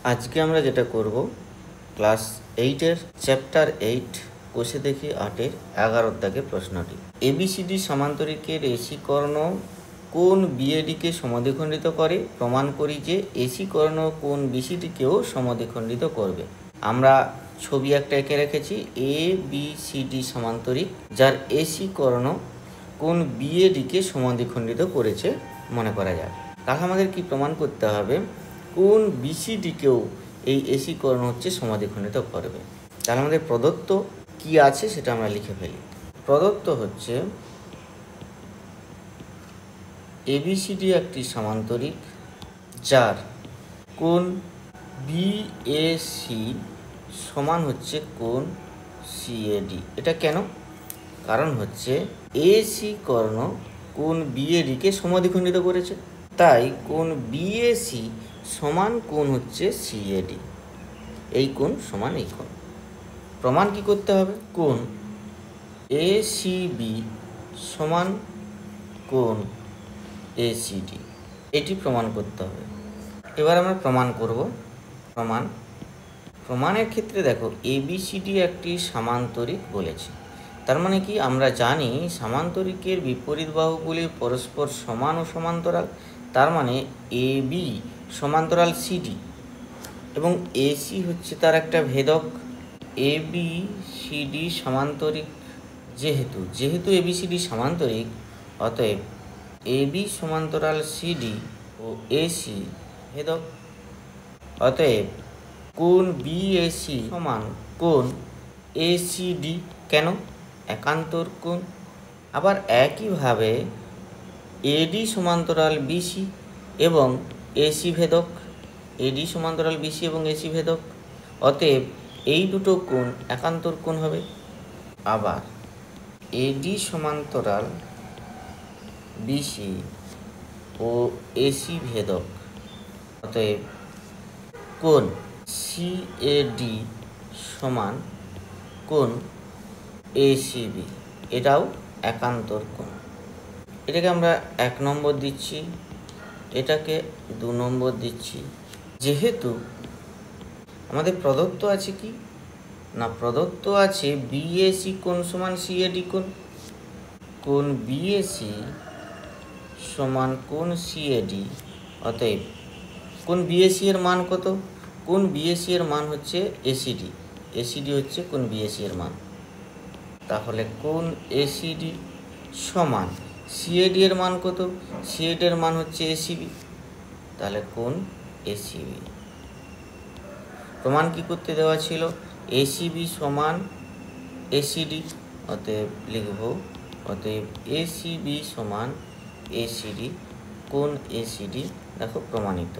আজকে আমরা যেটা করব ক্লাস 8-এর চ্যাপ্টার 8 কোষে দেখি 8-এর 11 দাগের প্রশ্নটি। এবিসিডি সমান্তরিকের এসি কর্ণ কোন বিএডিকে সমদ্বিখণ্ডিত করে? প্রমাণ করি যে এসি কর্ণ কোন বিসিডিকেও সমদ্বিখণ্ডিত করবে। আমরা ছবি একটা এঁকে রেখেছি এ বি সি ডি সমান্তরিক, যার এসি কর্ণ কোন বিএডিকে সমদ্বিখণ্ডিত করেছে মনে করা যাক। তাহলে আমাদের কি প্রমাণ করতে হবে? কোন বিসিডিকেও এই এসি কর্ণ হচ্ছে সমদ্বিখণ্ডিত করবে। তাহলে আমাদের প্রদত্ত কি আছে সেটা আমরা লিখে ফেলি। প্রদত্ত হচ্ছে এবিসিডি একটি সমান্তরিক যার কোণ বিএসি সমান হচ্ছে কোণ সিএডি। এটা কেন? কারণ হচ্ছে এসি কর্ণ কোণ বিএডিকে সমদ্বিখণ্ডিত করেছে, তাই কোণ বিএসি সমান কোণ হচ্ছে সিএডি। এই কোণ সমান এই কোণ। প্রমাণ কি করতে হবে? কোণ এসিবি সমান কোণ এসিডি, এটি প্রমাণ করতে হবে। এবার আমরা প্রমাণ করব। প্রমাণের ক্ষেত্রে দেখো এবিসিডি একটি সামান্তরিক বলেছে, তার মানে কি আমরা জানি সামান্তরিকের বিপরীত বাহুগুলি পরস্পর সমান ও সমান্তরাল। তার মানে এবি সমান্তরাল সিডি এবং এসি হচ্ছে তার একটা ভেদক। এবি সিডি সমান্তরিক যেহেতু এবিসিডি সমান্তরিক, অতএব এবি সমান্তরাল সিডি ও এসি ভেদক। অতএব কোণ বিএসি সমান কোণ এসিডি। কেন? একান্তর কোণ। আবার একইভাবে এডি সমান্তরাল বিসি এবং এসি ভেদক। এডি সমান্তরাল বিসি এবং এসি ভেদক। অতএব এই দুটো কোণ একান্তর কোণ হবে। আবার এডি সমান্তরাল বিসি ও এসি ভেদক, অতএব কোণ সিএডি সমান কোণ এসিবি, এটাও একান্তর কোণ। এটাকে আমরা 1 নম্বর দিচ্ছি, এটাকে 2 নম্বর দিচ্ছি। যেহেতু আমাদের প্রদত্ত আছে কি না, প্রদত্ত আছে বিএসি কোণ সমান সিএডি কোণ। কোণ বিএসি সমান কোণ সিএডি, অতএব কোণ বিএসি এর মান কত? কোণ বিএসি এর মান হচ্ছে এসিডি, এসিডি হচ্ছে কোণ বিএসি এর মান। তাহলে কোণ এসিডি সমান সিএডি এর মান কত? সিএডি এর মান হচ্ছে এসিবি, তাহলে কোণ এসিবি। প্রমাণ কি করতে দেওয়া ছিল? এসিবি সমান এসিডি, অতএব লিখব অতএব এসিবি সমান এসিডি, কোণ এসিডি। দেখো প্রমাণিত।